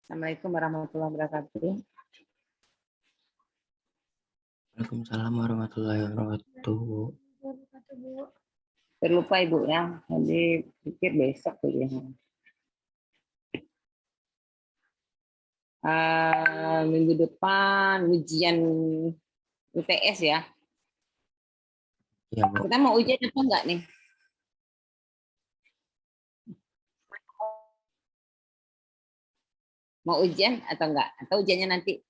Assalamualaikum warahmatullahi wabarakatuh. Waalaikumsalam warahmatullahi wabarakatuh. Terlupa Ibu ya, jadi pikir besok kuliahnya. Minggu depan ujian UTS ya. Ya, Bu. Kita mau ujian apa enggak nih? Mau ujian atau enggak? Atau ujiannya nanti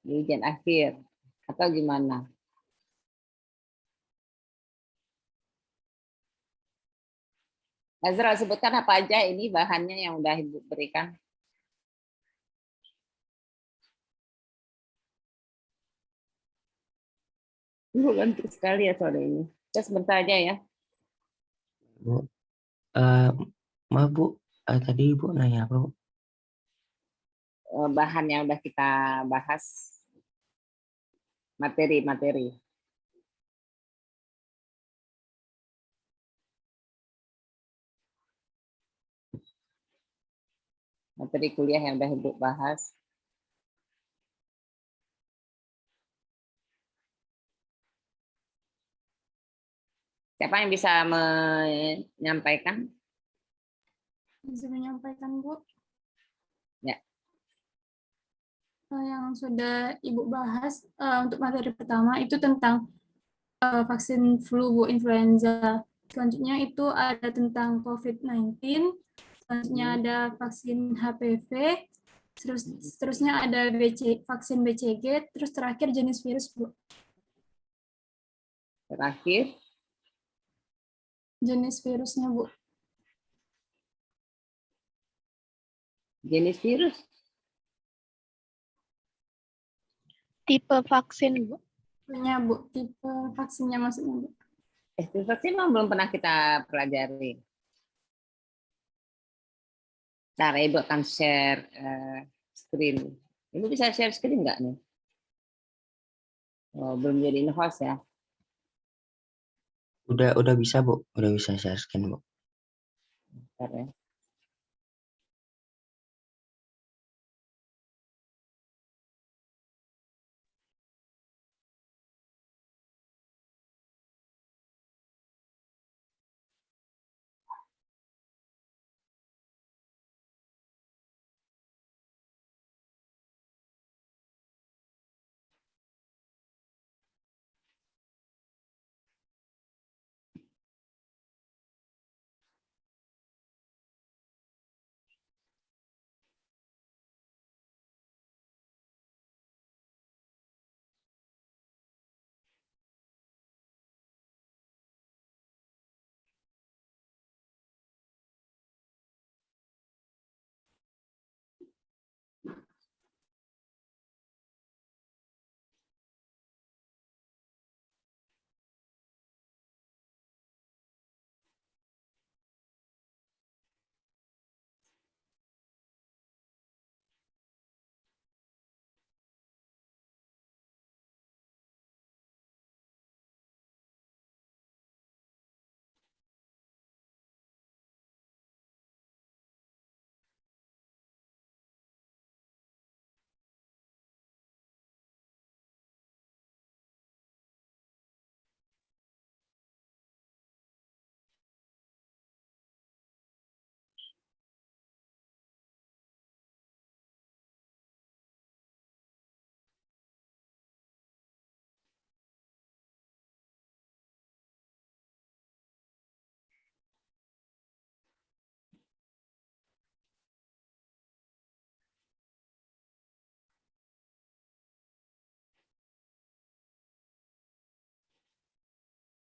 di ujian akhir? Atau gimana? Azra, sebutkan apa aja ini bahannya yang udah Ibu berikan. Ibu ganti sekali ya sore ini. Kita sebentar aja ya. Bu, maaf Bu, tadi Ibu nanya apa Bu? Bahan yang udah kita bahas. Materi-materi. Materi kuliah yang udah Ibu bahas. Siapa yang bisa menyampaikan? Bisa menyampaikan, Bu. Ya. Yang sudah Ibu bahas untuk materi pertama itu tentang vaksin flu, Bu, influenza. Selanjutnya itu ada tentang COVID-19. Selanjutnya ada vaksin HPV. Seterusnya ada vaksin BCG. Terus terakhir jenis virus, Bu. Terakhir. Jenis virusnya, Bu. Jenis virus. Tipe vaksin, Bu. Ya, Bu. Tipe vaksinnya maksudnya, Bu. Tipe vaksin memang belum pernah kita pelajari. Ntar Ibu akan share screen. Ibu bisa share screen nggak nih? Oh, belum jadi in-host ya? Udah bisa Bu, udah bisa share screen Bu. Bentar ya.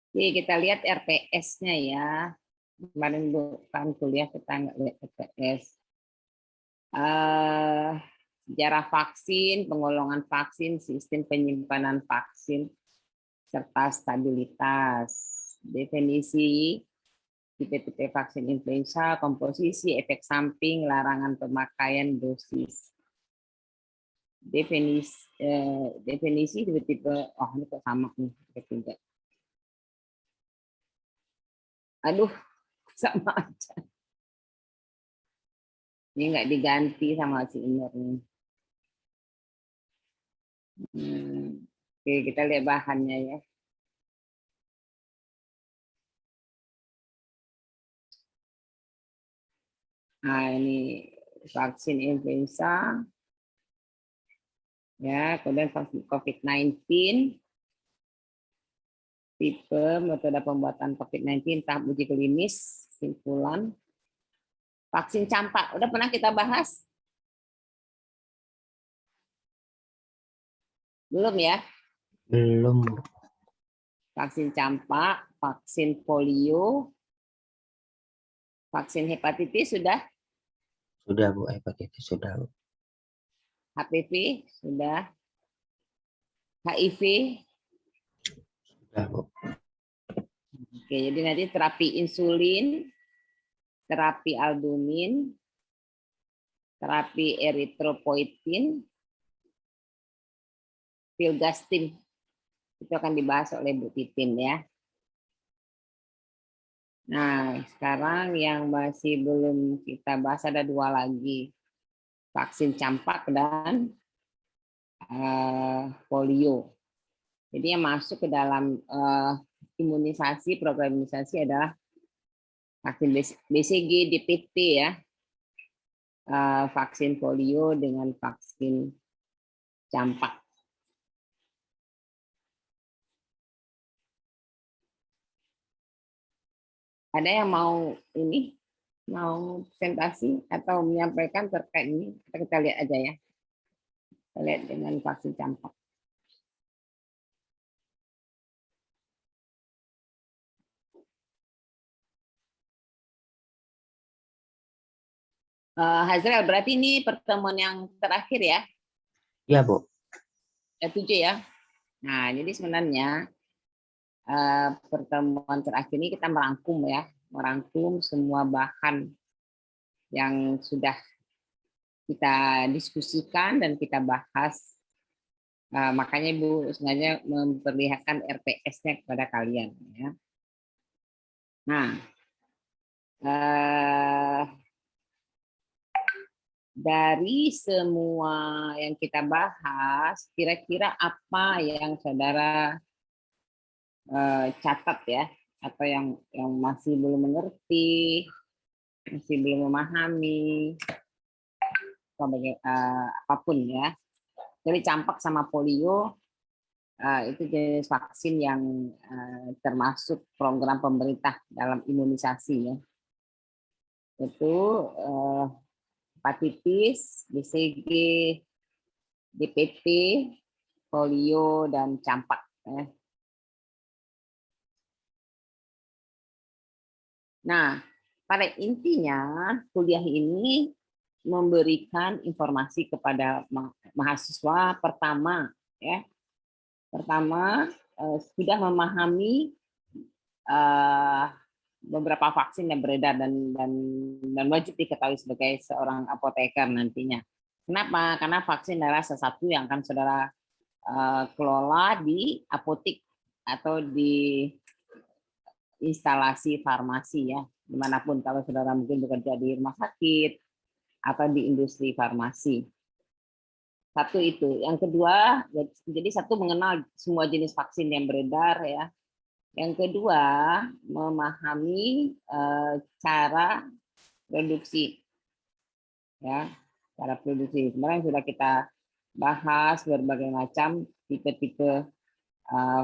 Oke, kita lihat RPS-nya ya. Kemarin bukan kuliah kita nggak lihat RPS. sejarah vaksin, penggolongan vaksin, sistem penyimpanan vaksin, serta stabilitas. Definisi tipe-tipe vaksin influenza, komposisi, efek samping, larangan pemakaian, dosis. Definisi tipe-tipe, oh ini kok sama nih, ketiga. Aduh, sama aja. Ini nggak diganti sama si Inur nih. Oke, kita lihat bahannya ya. Nah, ini vaksin influenza. Ya, kemudian vaksin COVID-19. Tipe, metode pembuatan COVID-19, tahap uji klinis, simpulan. Vaksin campak, udah pernah kita bahas? Belum ya? Belum, Bu. Vaksin campak, vaksin polio, vaksin hepatitis sudah, Sudah, Bu. Hepatitis sudah, Bu. HPV sudah, HIV. Sudah, Bu. Oke, jadi nanti terapi insulin, terapi albumin, terapi eritropoietin, filgastim. Itu akan dibahas oleh Bu Titin ya. Nah, sekarang yang masih belum kita bahas ada 2 lagi. Vaksin campak dan polio. Jadi yang masuk ke dalam imunisasi, program imunisasi adalah vaksin BCG, DPT ya. Vaksin polio dengan vaksin campak. Ada yang mau presentasi atau menyampaikan terkait ini? Kita lihat aja ya. Kita lihat dengan vaksin campak. Hazrel, berarti ini pertemuan yang terakhir ya? Iya, Bu. 7 ya. Nah, jadi sebenarnya pertemuan terakhir ini kita merangkum semua bahan yang sudah kita diskusikan dan kita bahas. Makanya Ibu sengaja memperlihatkan RPS-nya kepada kalian. Ya. Nah, dari semua yang kita bahas, kira-kira apa yang saudara catat ya, atau yang masih belum mengerti, masih belum memahami, apapun ya. Jadi campak sama polio itu jenis vaksin yang termasuk program pemerintah dalam imunisasi ya. Itu hepatitis, BCG, DPT, polio dan campak. Ya. Nah, pada intinya kuliah ini memberikan informasi kepada mahasiswa pertama ya. Pertama sudah memahami beberapa vaksin yang beredar dan wajib diketahui sebagai seorang apoteker nantinya. Kenapa? Karena vaksin adalah sesuatu yang akan saudara kelola di apotik atau di instalasi farmasi ya, dimanapun kalau saudara mungkin bekerja di rumah sakit atau di industri farmasi. Satu itu. Yang kedua, jadi satu mengenal semua jenis vaksin yang beredar ya. Yang kedua, memahami cara produksi ya, cara produksi. Kemarin sudah kita bahas berbagai macam tipe-tipe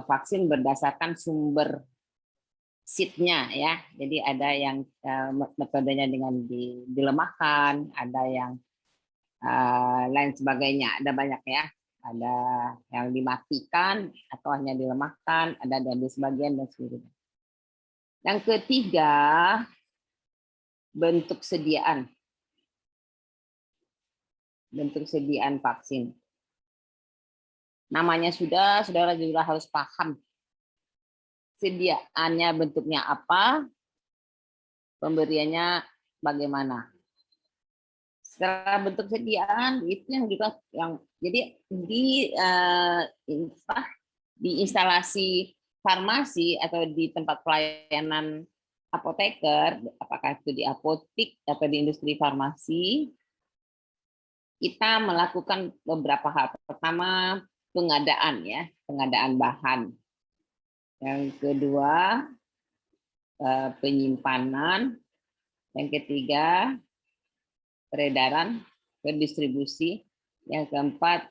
vaksin berdasarkan sumber seed-nya ya. Jadi ada yang metodenya dengan dilemahkan, ada yang lain sebagainya, ada banyak ya. Ada yang dimatikan atau hanya dilemahkan, ada dari sebagian dan sebagainya. Yang ketiga, bentuk sediaan. bentuk sediaan vaksin. Namanya saudara juga harus paham sediaannya bentuknya apa, pemberiannya bagaimana. Setelah bentuk sediaan itu yang juga yang jadi di instalasi farmasi atau di tempat pelayanan apoteker, apakah itu di apotik atau di industri farmasi, kita melakukan beberapa hal. Pertama, pengadaan bahan. Yang kedua, penyimpanan. Yang ketiga, peredaran, distribusi. Yang keempat,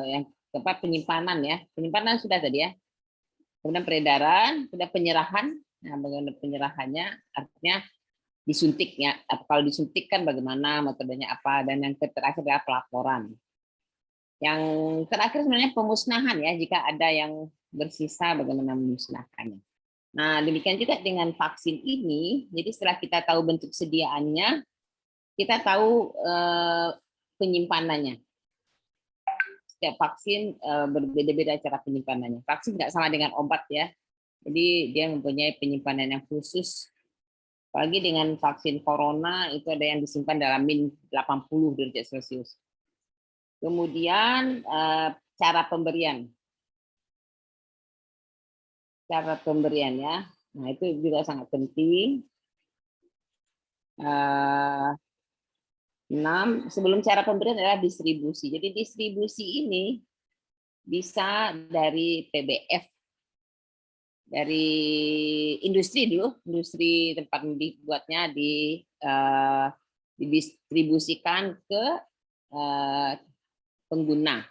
yang keempat penyimpanan ya. Penyimpanan sudah tadi ya. Kemudian peredaran, sudah penyerahan. Nah, bagaimana penyerahannya? Artinya disuntiknya. Kalau disuntik kan bagaimana, metodenya apa, dan yang terakhir adalah pelaporan. Yang terakhir sebenarnya pemusnahan ya, jika ada yang bersisa bagaimana memusnahkannya. Nah, demikian juga dengan vaksin ini. Jadi setelah kita tahu bentuk sediaannya, kita tahu penyimpanannya. Setiap vaksin berbeda-beda cara penyimpanannya. Vaksin tidak sama dengan obat ya. Jadi dia mempunyai penyimpanan yang khusus. Apalagi dengan vaksin corona itu ada yang disimpan dalam min 80 derajat Celcius. Kemudian cara pemberian. Cara pemberian ya. Nah, itu juga sangat penting. 6, sebelum cara pemberian adalah distribusi. Jadi distribusi ini bisa dari PBF, dari industri dulu, industri tempat dibuatnya didistribusikan ke pengguna.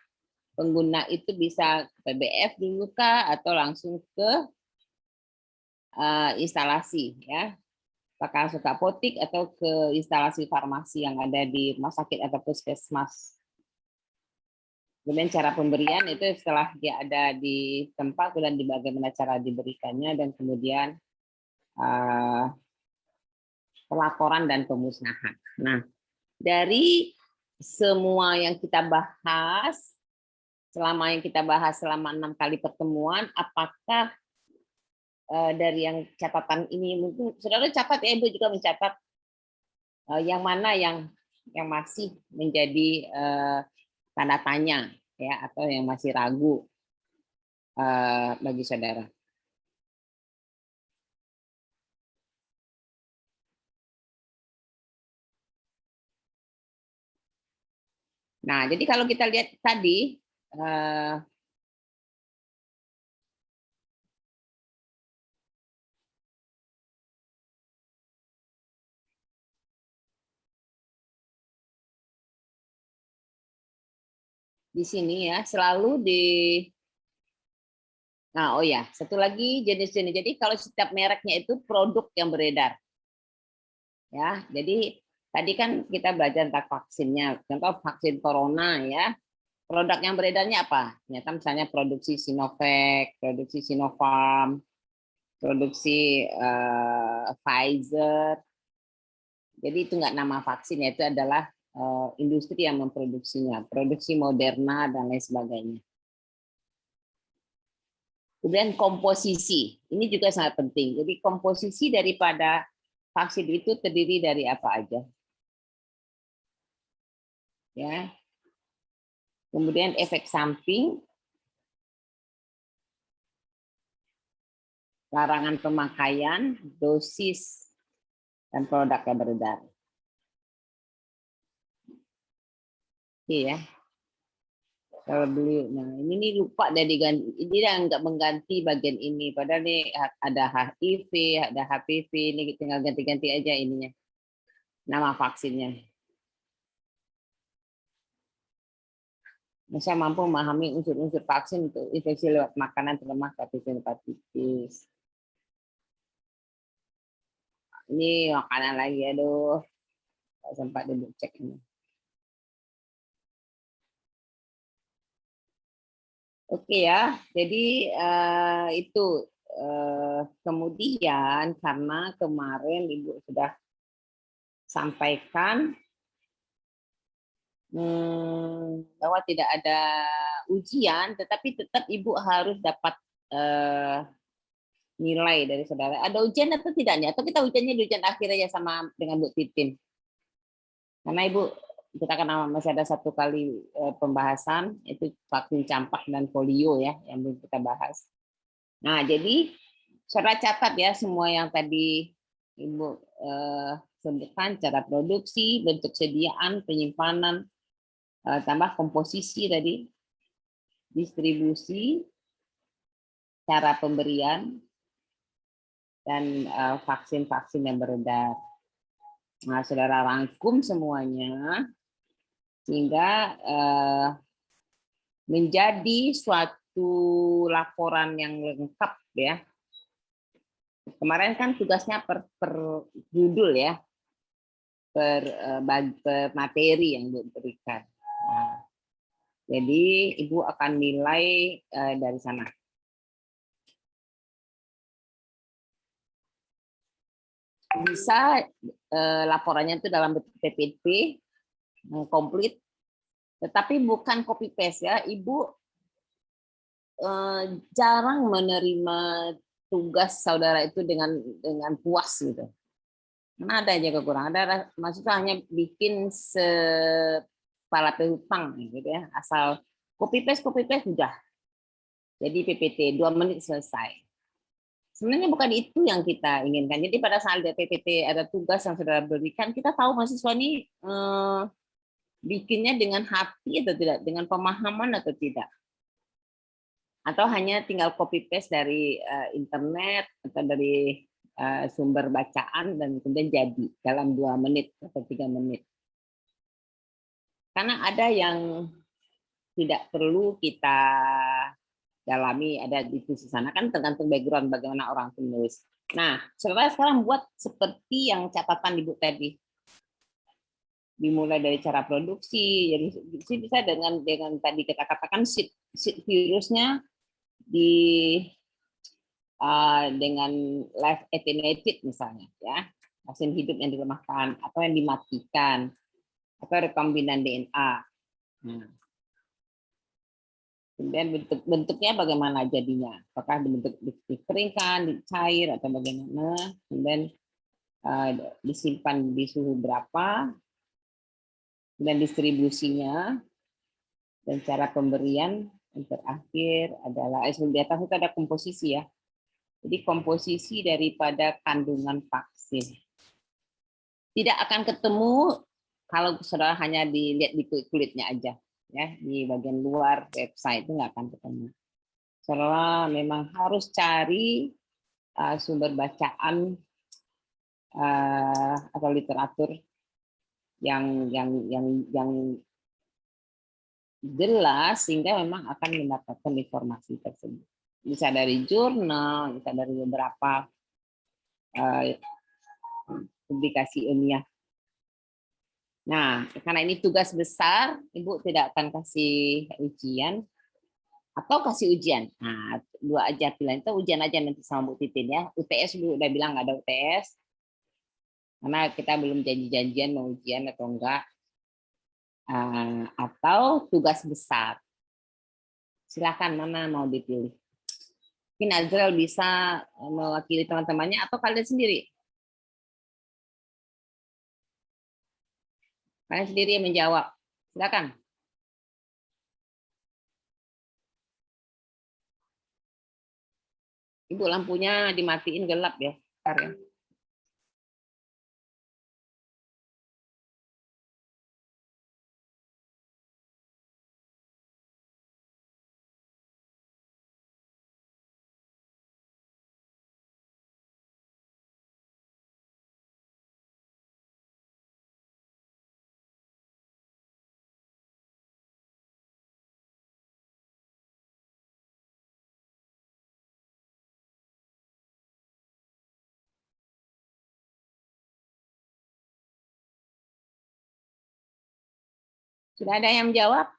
Pengguna itu bisa PBF dulu kah atau langsung ke instalasi ya. Apakah ke apotik atau ke instalasi farmasi yang ada di rumah sakit atau puskesmas. Kemudian cara pemberian itu setelah dia ada di tempat dan di bagaimana cara diberikannya dan kemudian pelaporan dan pemusnahan. Nah, dari semua yang kita bahas selama 6 kali pertemuan, apakah dari yang catatan ini mungkin saudara catat ya, Ibu juga mencatat yang mana yang masih menjadi tanda tanya ya atau yang masih ragu bagi saudara. Nah, jadi kalau kita lihat tadi di sini ya selalu nah oh ya satu lagi jenis-jenis. Jadi kalau setiap mereknya itu produk yang beredar ya. Jadi tadi kan kita belajar tentang vaksinnya, contoh vaksin corona ya, produk yang beredarnya apa? Ternyata misalnya produksi Sinovac, produksi Sinopharm, produksi Pfizer. Jadi itu nggak nama vaksin ya, itu adalah industri yang memproduksinya, produksi Moderna dan lain sebagainya. Kemudian komposisi, ini juga sangat penting. Jadi komposisi daripada vaksin itu terdiri dari apa aja? Ya. Kemudian efek samping, larangan pemakaian, dosis, dan produk yang beredar. Iya. Kalau beli, nah ini lupa deh diganti, ini nggak mengganti bagian ini. Padahal nih ada HIV, ada HPV, ini tinggal ganti-ganti aja ininya, nama vaksinnya. Saya mampu memahami unsur-unsur vaksin untuk infeksi lewat makanan terlemah hepatitis. Ini makanan lagi, aduh, nggak sempat dulu cek ini. Oke ya, jadi itu kemudian karena kemarin Ibu sudah sampaikan bahwa tidak ada ujian, tetapi tetap Ibu harus dapat nilai dari saudara. Ada ujian atau tidak nih? Atau kita ujiannya di ujian akhir aja sama dengan Bu Titin? Karena Ibu, kita kan masih ada satu kali pembahasan, itu vaksin campak dan polio ya, yang belum kita bahas. Nah, jadi saudara catat ya semua yang tadi Ibu sebutkan, cara produksi, bentuk sediaan, penyimpanan, tambah komposisi tadi, distribusi, cara pemberian, dan vaksin-vaksin yang beredar. Nah, saudara rangkum semuanya sehingga menjadi suatu laporan yang lengkap ya. Kemarin kan tugasnya per judul ya, per materi yang diberikan. Nah, jadi Ibu akan nilai dari sana. Bisa laporannya itu dalam bentuk PPT komplit, tetapi bukan copy paste ya. Ibu jarang menerima tugas saudara itu dengan puas gitu. Karena ada aja kekurangan. Ada maksudnya hanya bikin kepala hutang gitu ya. Asal copy paste sudah. Jadi PPT 2 menit selesai. Sebenarnya bukan itu yang kita inginkan. Jadi pada saat ada PPT, ada tugas yang saudara berikan, kita tahu mahasiswa ini bikinnya dengan hati atau tidak, dengan pemahaman atau tidak. Atau hanya tinggal copy paste dari internet atau dari sumber bacaan dan kemudian jadi dalam 2 menit atau 3 menit. Karena ada yang tidak perlu kita dalami, ada di sisi sana kan tergantung background bagaimana orang penulis. Nah, saudara sekarang buat seperti yang catatan Ibu tadi. Dimulai dari cara produksi, jadi bisa dengan tadi kita katakan seed virusnya dengan live attenuated misalnya ya, vaksin hidup yang dilemahkan atau yang dimatikan atau rekombinan DNA. Nah, kemudian bentuknya bagaimana jadinya? Apakah dibentuk dikeringkan, dicair atau bagaimana? Kemudian disimpan di suhu berapa? Dan distribusinya dan cara pemberian. Yang terakhir adalah di atas itu ada komposisi ya. Jadi komposisi daripada kandungan vaksin. Tidak akan ketemu kalau saudara hanya dilihat di kulitnya aja. Ya, di bagian luar website itu nggak akan ketemu. Saudara memang harus cari sumber bacaan atau literatur yang jelas sehingga memang akan mendapatkan informasi tersebut. Bisa dari jurnal, bisa dari beberapa publikasi ilmiah. Nah, karena ini tugas besar, Ibu tidak akan kasih ujian atau kasih ujian. Nah, 2 aja pilihan, itu ujian aja nanti sama Bu Titin ya. UTS dulu udah bilang nggak ada UTS. Karena kita belum janji-janjian mau ujian atau enggak. Atau tugas besar. Silakan mana mau dipilih. Mungkin Azrael bisa mewakili teman-temannya atau kalian sendiri. Kalian sendiri yang menjawab. Silakan. Ibu lampunya dimatiin gelap ya. Bentar ya. Sudah ada yang menjawab?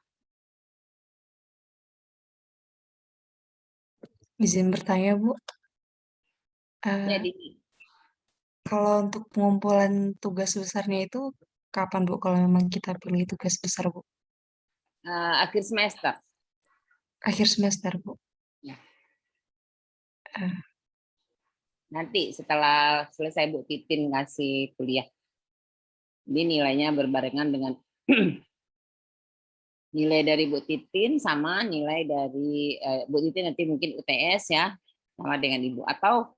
Izin bertanya, Bu. Jadi Kalau untuk pengumpulan tugas besarnya itu kapan, Bu? Kalau memang kita pilih tugas besar, Bu? Akhir semester. Akhir semester, Bu. Ya. Eh, Nanti setelah selesai Bu Titin ngasih kuliah. Ini nilainya berbarengan dengan nilai dari Bu Titin sama nilai dari Bu Titin nanti mungkin UTS ya, sama dengan Ibu. Atau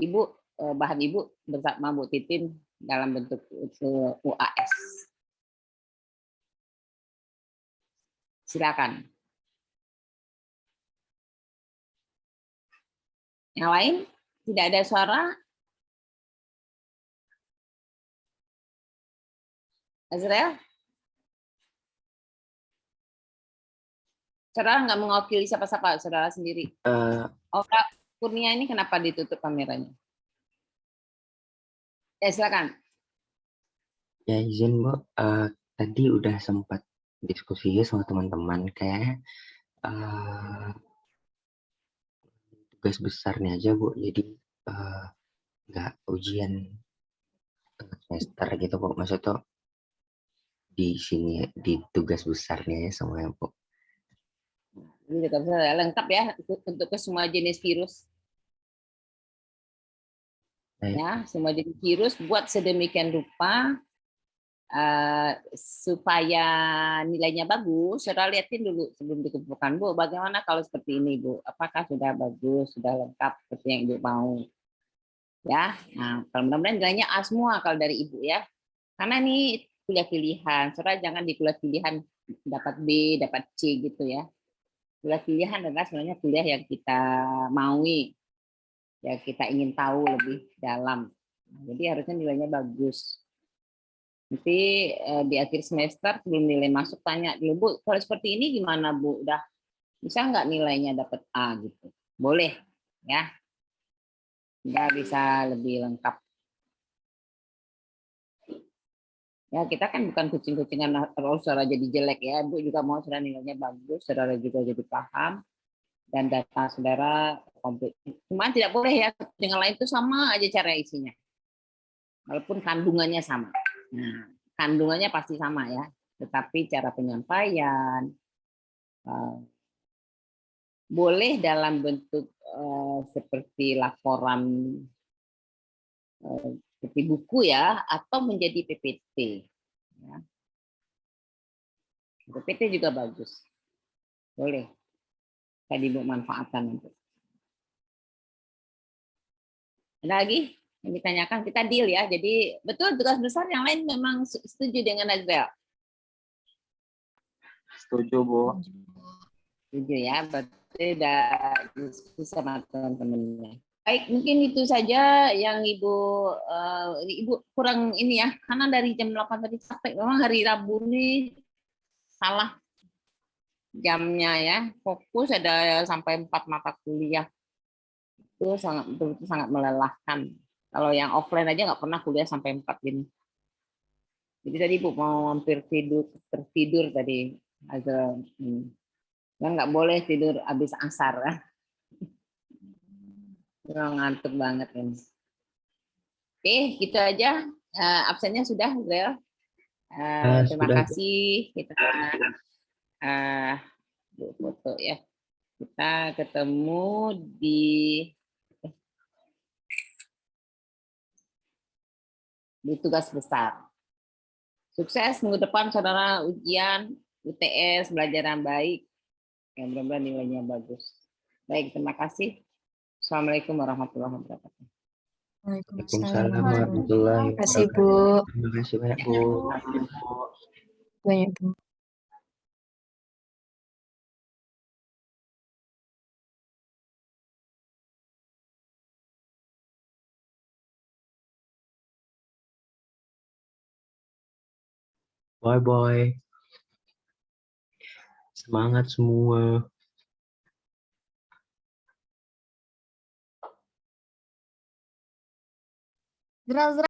Ibu bahan Ibu bersama Bu Titin dalam bentuk UAS. Silakan. Yang lain? Tidak ada suara? Azrael? Saudara nggak mewakili siapa-siapa, saudara sendiri. Oh, Kak Kurnia ini kenapa ditutup kameranya? Ya, silakan. Ya izin Bu, tadi udah sempat diskusi sama teman-teman kayak tugas besarnya aja Bu, jadi nggak ujian tengah semester gitu Bu, maksudnya di sini di tugas besarnya ya semuanya Bu. Ini lengkap ya untuk ke semua jenis virus. Baik. Ya, semua jenis virus buat sedemikian rupa supaya nilainya bagus. Saudara lihatin dulu sebelum dikumpulkan, Bu. Bagaimana kalau seperti ini, Bu? Apakah sudah bagus, sudah lengkap seperti yang Ibu mau? Ya, nah, kalau mudah-mudahan nilainya A semua kalau dari Ibu ya. Karena ini kuliah pilihan. Saudara jangan di kuliah pilihan dapat B, dapat C gitu ya. Kuliah pilihan adalah sebenarnya kuliah yang kita maui, ya kita ingin tahu lebih dalam. Jadi harusnya nilainya bagus. Nanti di akhir semester sebelum nilai masuk tanya dulu, Bu, kalau seperti ini gimana Bu? Udah bisa nggak nilainya dapat A gitu? Boleh ya. Nggak bisa lebih lengkap. Ya kita kan bukan kucing-kucingan kalau saudara jadi jelek ya. Bu juga mau saudara nilainya bagus, saudara juga jadi paham dan data saudara komplit. Cuma tidak boleh ya dengan lain itu sama aja cara isinya. Walaupun kandungannya sama. Nah, kandungannya pasti sama ya, tetapi cara penyampaian boleh dalam bentuk seperti laporan seperti buku ya, atau menjadi PPT. Ya. PPT juga bagus, boleh. Tadi Bu manfaatkan nanti. Ada lagi yang ditanyakan, kita deal ya. Jadi betul tugas besar yang lain memang setuju dengan Azrael. Setuju, Bu. Setuju ya, berarti udah diskusi sama teman-temannya. Baik, mungkin itu saja yang Ibu kurang ini ya, karena dari jam 8 tadi capek. Memang hari Rabu ini salah jamnya ya. Fokus ada sampai 4 mata kuliah. Itu betul-betul sangat melelahkan. Kalau yang offline aja nggak pernah kuliah sampai 4 ini. Jadi tadi Bu mau hampir tertidur tadi. Kan nggak boleh tidur habis asar. Ngantuk banget ini. Oke, gitu aja. Absennya sudah,Zel. Terima Sudah, kasih. Kita foto ya. Kita ketemu di tugas besar. Sukses minggu depan saudara ujian, UTS, belajar yang baik. Ya, mudah-mudahan nilainya bagus. Baik, terima kasih. Assalamualaikum warahmatullahi wabarakatuh. Waalaikumsalam warahmatullahi Terima kasih, wabarakatuh. Bu. Terima kasih banyak Bu. Banyak, Bu. Bye bye. Semangat semua. Zral,